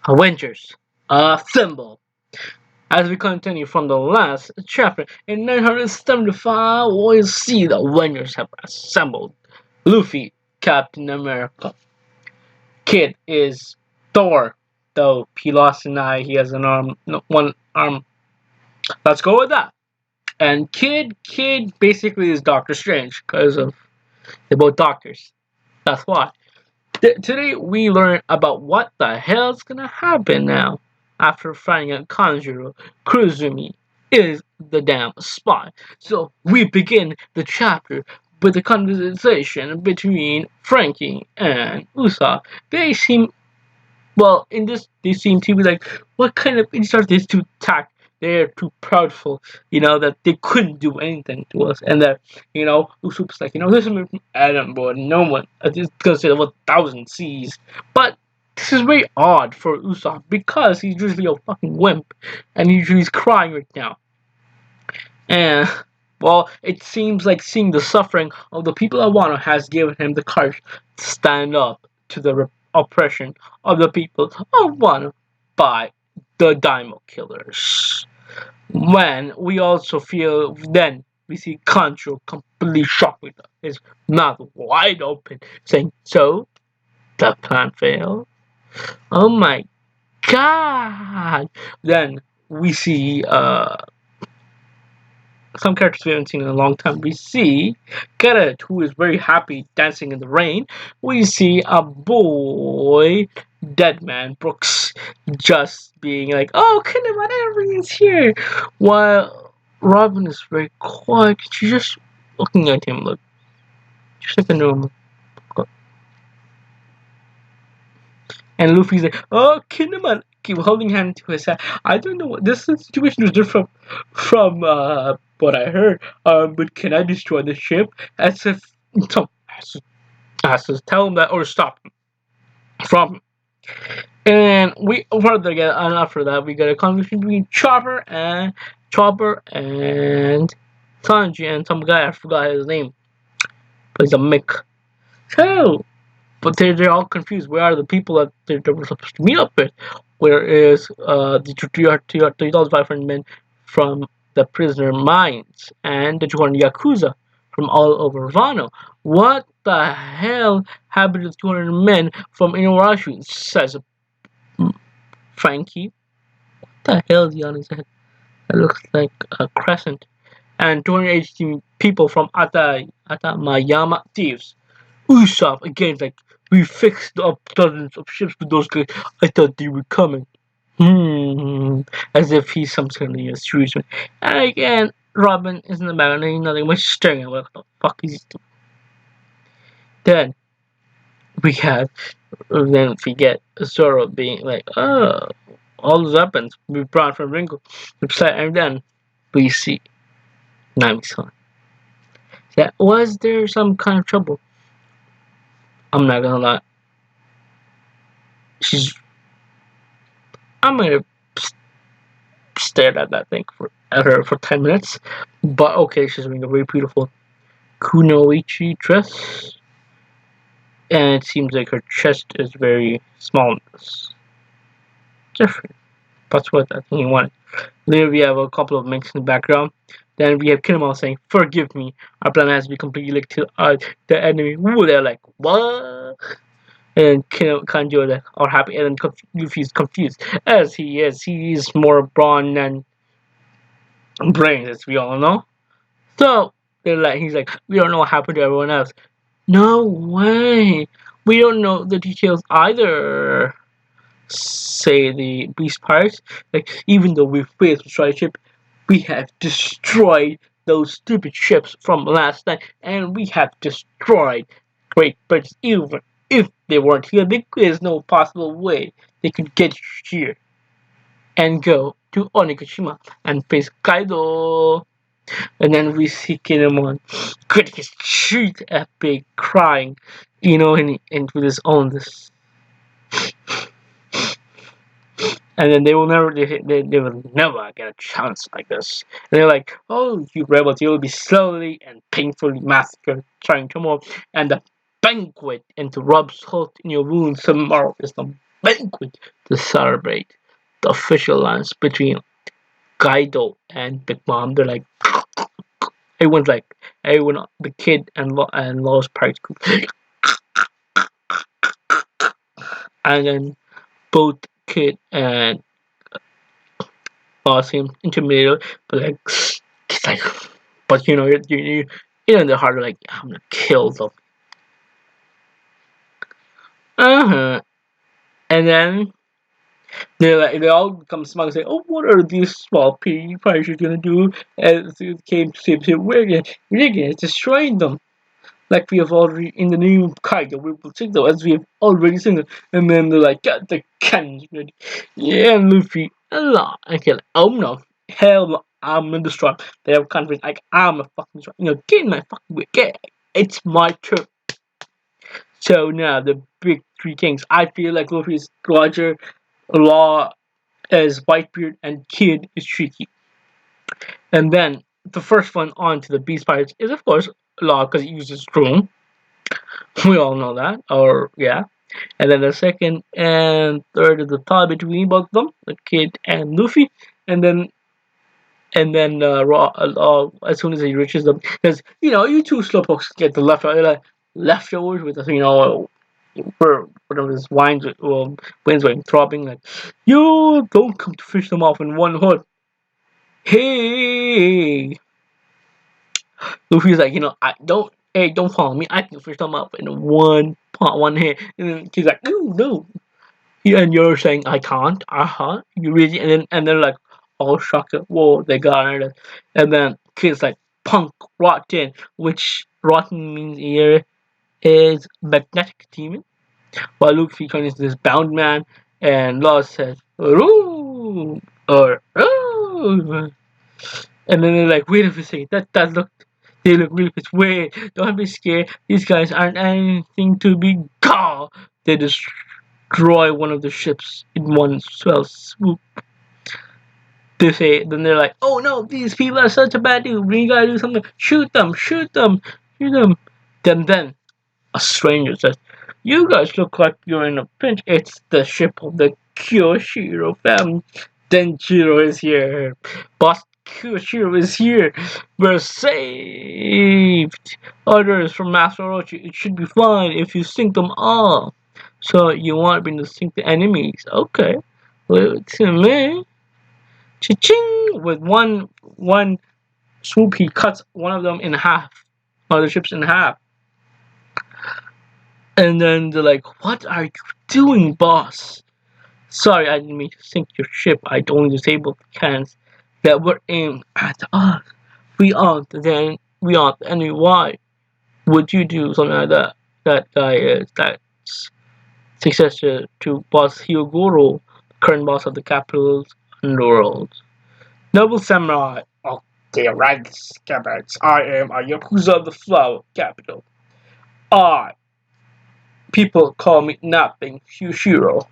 Avengers Assemble. As we continue from the last chapter, in 975, we see the Avengers have assembled. Luffy, Captain America. Kid is Thor, though he lost an eye, he has an arm, no, one arm. Let's go with that. And Kid basically is Doctor Strange, because of they're both doctors. That's why. Today we learn about what the hell's gonna happen now. After finding out Kanjuro, Kurozumi is the damn spy. So we begin the chapter with a conversation between Frankie and Usopp. They seem, well, in this they seem to be like, what kind of idiots are these two attack? They're too proudful, that they couldn't do anything to us, and that, Usopp's like, this is from Adam, boy, no one, it's considered 1,000 C's, but this is very odd for Usopp because he's usually a fucking wimp, and he's crying right now, and well, it seems like seeing the suffering of the people of Wano has given him the courage to stand up to the oppression of the people of Wano by the Daimyo Killers. When we also feel, then we see Kanjuro completely shocked with his mouth wide open, saying, "So, the plan failed? Oh my god!" Then we see some characters we haven't seen in a long time. We see Garrett, who is very happy dancing in the rain. We see a boy, Deadman Brooks, just being like, "Oh, Kinnaman, everything's here." While Robin is very quiet. She's just looking at him, like, just like a normal. And Luffy's like, "Oh, Kinnaman," keep holding hand to his head. I don't know what this situation is different from what I heard. But can I destroy the ship? As if has to tell him that or stop him from. And we further get, and after that we get a conversation between Chopper and Sanji and some guy, I forgot his name, but he's a Mick. So, but they're all confused. Where are the people that they were supposed to meet up with? Where is the 3,500 men from the prisoner mines and the 200 Yakuza from all over Wano? What the hell happened to the 200 men from Orochi? Says Frankie. What the hell is he on his head? It looks like a crescent. And 280 people from Atamayama Thieves. Usopp again, like, we fixed up dozens of ships with those guys. I thought they were coming. As if he's some kind of serious man. And again, Robin is in the back and he's nothing but staring at what the fuck is he doing. Then we get Zoro being like, "Oh, all those weapons we brought from Ringo." And then we see Nami-san. Yeah, was there some kind of trouble? I'm not gonna lie. I might have stared at that thing at her for 10 minutes. But okay, she's wearing a very beautiful kunoichi dress. And it seems like her chest is very small. Different. That's what I think he wanted. Then we have a couple of minks in the background. Then we have Kinemon saying, "Forgive me, our plan has to be completely linked to the enemy." Ooh, they're like, "What?" And Kanjuro are happy, and then Luffy's confused, as he is. He is more brawn than brains, as we all know. So he's like, "We don't know what happened to everyone else." No way. We don't know the details either. Say the Beast Pirates. Like, even though we failed to destroy a ship, we have destroyed those stupid ships from last night, and we have destroyed Great Britain. Even if they weren't here, there's no possible way they could get here and go to Onigashima and face Kaido. And then we see Kinemon gritting his teeth at Big, crying, and with his own this. And then they will never get a chance like this. And they're like, "Oh, you rebels, you will be slowly and painfully massacred, trying tomorrow, and the banquet and to rub salt in your wounds tomorrow is the banquet to celebrate the official lines between Kaido and Big Mom. They're like, everyone's like, everyone, the kid and Lost Park, and then both kid and Lost seem intimidated, but like, it's like, but in their heart, like, I'm gonna kill them. And then they all become smug and say, "Oh, what are these small pea pirates gonna do?" And it came to say, we're gonna destroy them, like we have already in the name of Kaido. We will take them as we have already seen them. And then they're like, "Get the cannons ready." Yeah, and Luffy, a lot. Okay, like, oh no, hell no, I'm gonna destroy. They have confidence, like I'm a fucking destroy. Get in my fucking way. Get. It's my turn. So now the big three kings. I feel like Luffy's Roger, Law as Whitebeard, and Kid is tricky. And then the first one on to the Beast Pirates is of course Law because he uses Chrome. We all know that. Or yeah. And then the second and third is the tie between both of them, the Kid and Luffy. And then Raw as soon as he reaches them, because you two slowpokes get the leftovers with for whatever this winds going throbbing like, you don't come to fish them off in one hood. Hey, Luffy's like, I don't. Hey, don't follow me. I can fish them up in one hit. And then he's like, no, no. And you're saying I can't. You really? And then like all shocked. Whoa, they got it. And then kids like punk rotten, which rotten means here is magnetic demon. While Luffy turns into this bound man, and Law says, "Ooh," or "Ooh." And then they're like, wait a second, that looked, they look really pissed. Wait, don't be scared. These guys aren't anything to be gah. They destroy one of the ships in one swell swoop. They say, then they're like, oh no, these people are such a bad dude. We gotta do something. Shoot them, shoot them, shoot them. Then a stranger says, you guys look like you're in a pinch. It's the ship of the Kyoshiro family. Denjiro is here. Boss Kyoshiro is here. We're saved. Orders from Master Orochi. It should be fine if you sink them all. So you want me to sink the enemies? Okay. To me. Cha-ching! With one swoop, he cuts one of them in half. One of the ships in half. And then they're like, what are you doing, boss? Sorry, I didn't mean to sink your ship. I only disabled the cannons that were aimed at us. We aren't the enemy. Why would you do something like that? That guy is that successor to Boss Hyogoro, current boss of the capital's underworld. Noble samurai. Okay, right, scabbards. I am a Yakuza of the Flower Capital. I People call me Napping Shushiro.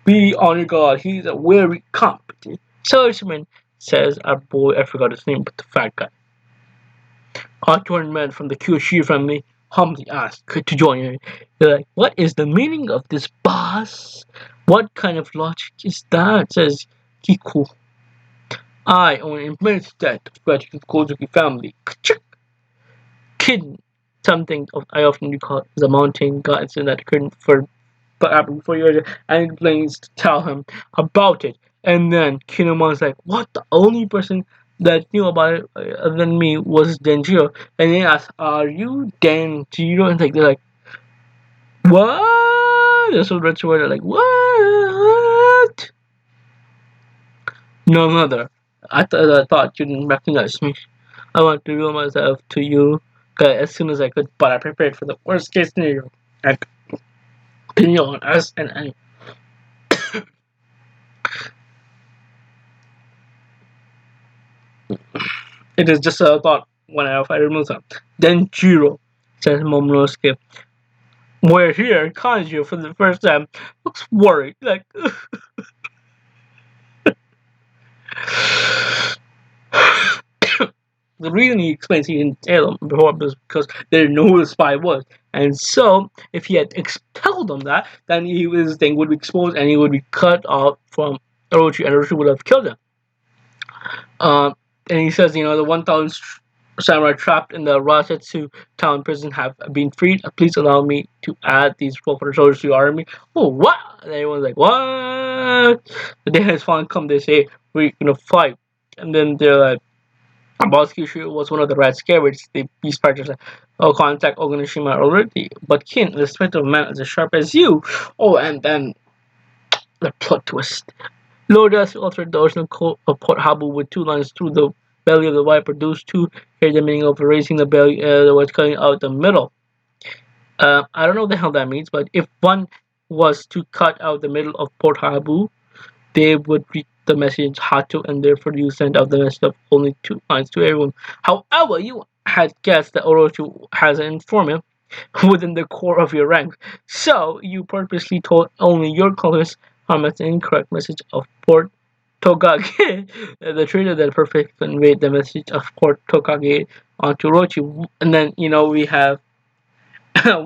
Be on your guard, he's a very competent swordsman, says our boy, I forgot his name, but the fat guy. Our 200 men from the Kyoshi family humbly asked to join you. They're like, what is the meaning of this, boss? What kind of logic is that? Says Kiku. I own an immense debt of gratitude to the Kozuki family. Kid, something I often recall as a mountain god that couldn't for but happened 4 years and he plans to tell him about it. And then Kinemon's like, what? The only person that knew about it other than me was Denjiro. And they ask, are you Denjiro? And they're like, what? They're so rich where they're like, what? No mother. I thought you didn't recognize me. I want to reveal myself to you as soon as I could, but I prepared for the worst case scenario. And continue on as an enemy. It is just a thought when I remove them. Then Jiro, says Momonosuke. We're here, Kanjuro, for the first time. Looks worried, like. the reason he explains he didn't tell them before was because they didn't know who the spy was. And so, if he had expelled them that, then his thing would be exposed and he would be cut off from Orochi, and Orochi would have killed him. Um, and he says, the 1,000 samurai trapped in the Rasetsu town prison have been freed. Please allow me to add these 1,200 soldiers to your army. Oh, what? And everyone's like, what? The day has finally come. They say, we're going to fight. And then they're like, Boss Kyushu was one of the red scabbers. The beast fighters said, oh, contact Onigashima already. But Kin, the spirit of man is as sharp as you. Oh, and then the plot twist. Lodas altered the original code of Port Habu with 2 lines through the belly of the viper. Those 2 here the meaning of erasing the belly, was cutting out the middle. I don't know what the hell that means, but if one was to cut out the middle of Port Habu, they would read the message Hato, and therefore you send out the message of only 2 lines to everyone. However, you had guessed that Orochi has an informant within the core of your ranks, so you purposely told only your colors the incorrect message of Port Tokage. The trader that perfectly conveyed the message of Port Tokage onto Orochi, and then we have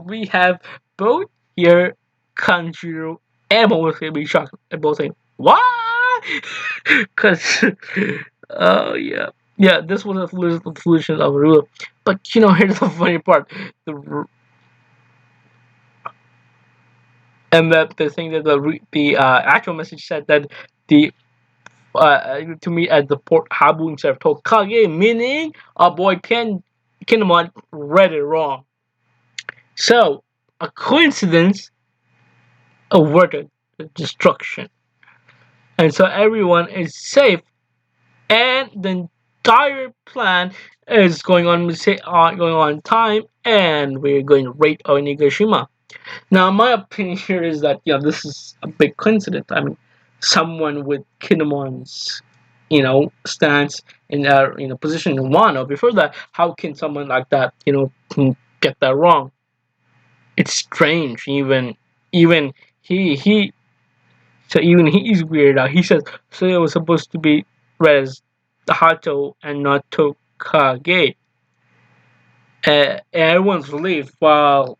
we have both here Kanjuro and Momo's gonna be shocked and both saying, what? Because, oh yeah. Yeah, this was a solution of a rule. But here's the funny part. And that the thing that the actual message said that the to meet at the Port Habu instead of Tokage, meaning our boy Kinemon read it wrong. So, a coincidence averted the destruction. And so everyone is safe, and the entire plan is going on time, and we're going to raid Onigashima. Now, my opinion here is that this is a big coincidence. I mean, someone with Kinemon's stance in their position in Wano. Before that, how can someone like that get that wrong? It's strange. Even he so even he's weird out. He says so it was supposed to be read as Hato and not Tokage. And everyone's relieved while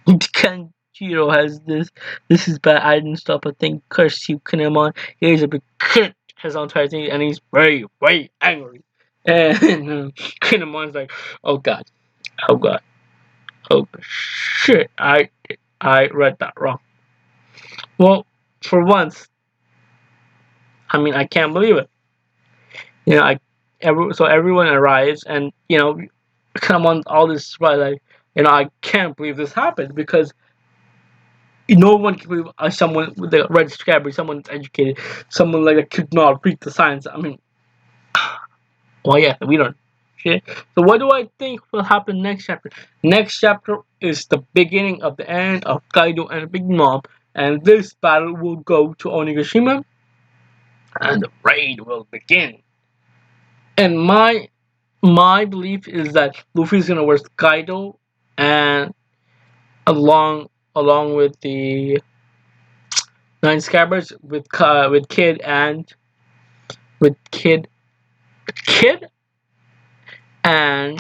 Kanjiro has this. This is bad. I didn't stop a thing. Curse you, Kinemon. He's a big cunt. His entire thing, and he's very, very angry. And Kinemon's like, oh god, oh god, oh shit, I read that wrong. Well, for once, I mean, I can't believe it. So everyone arrives, and come on, all this right, like, I can't believe this happened because no one can believe someone with a red scabbard, someone that's educated, someone like that could not read the signs. I mean, well, yeah, we don't. Okay? So what do I think will happen next chapter? Next chapter is the beginning of the end of Kaido and Big Mom, and this battle will go to Onigashima, and the raid will begin. And my belief is that Luffy's gonna worst Kaido, and along with the 9 Scabbards with Kid and with Kid and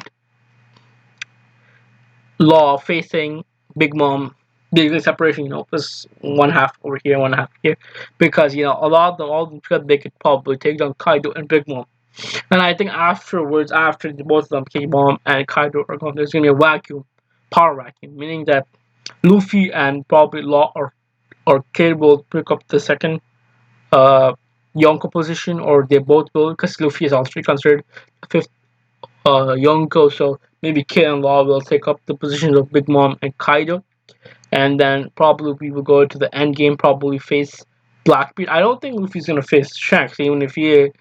Law facing Big Mom. Big separation, this one half over here, one half here, because all of them together they could probably take down Kaido and Big Mom. And I think afterwards, after both of them, Big Mom and Kaido are gone, there's gonna be a vacuum, power vacuum, meaning that Luffy and probably Law or Kid will pick up the second Yonko position, or they both will, because Luffy is also considered fifth Yonko, so maybe Kid and Law will take up the positions of Big Mom and Kaido, and then probably we will go to the end game, probably face Blackbeard. I don't think Luffy's gonna face Shanks, even if he.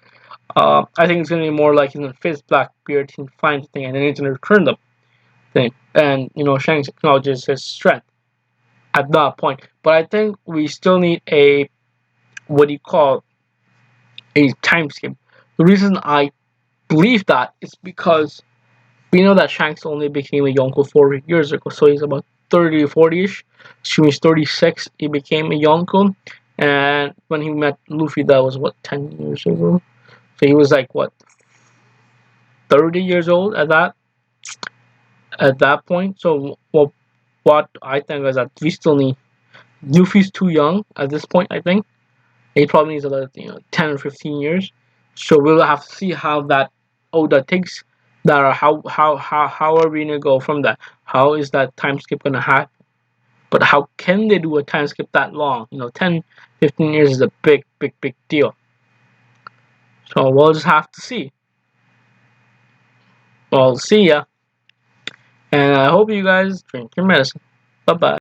I think it's gonna be more like he's gonna face Blackbeard, he finds the thing, and then he's gonna return the thing, and Shanks acknowledges his strength at that point. But I think we still need a a time skip. The reason I believe that is because we know that Shanks only became a Yonko 4 years ago, so he's about 30 or 40-ish. So he's 36, he became a Yonko, and when he met Luffy, that was 10 years ago. So he was like 30 years old at that point. So what I think is that we still need Luffy's too young at this point. I think he probably needs another 10 or 15 years. So we'll have to see how that Oda takes that, or how are we gonna go from that? How is that time skip gonna happen? But how can they do a time skip that long? 10, 15 years is a big deal. So we'll just have to see. Well, see ya. And I hope you guys drink your medicine. Bye bye.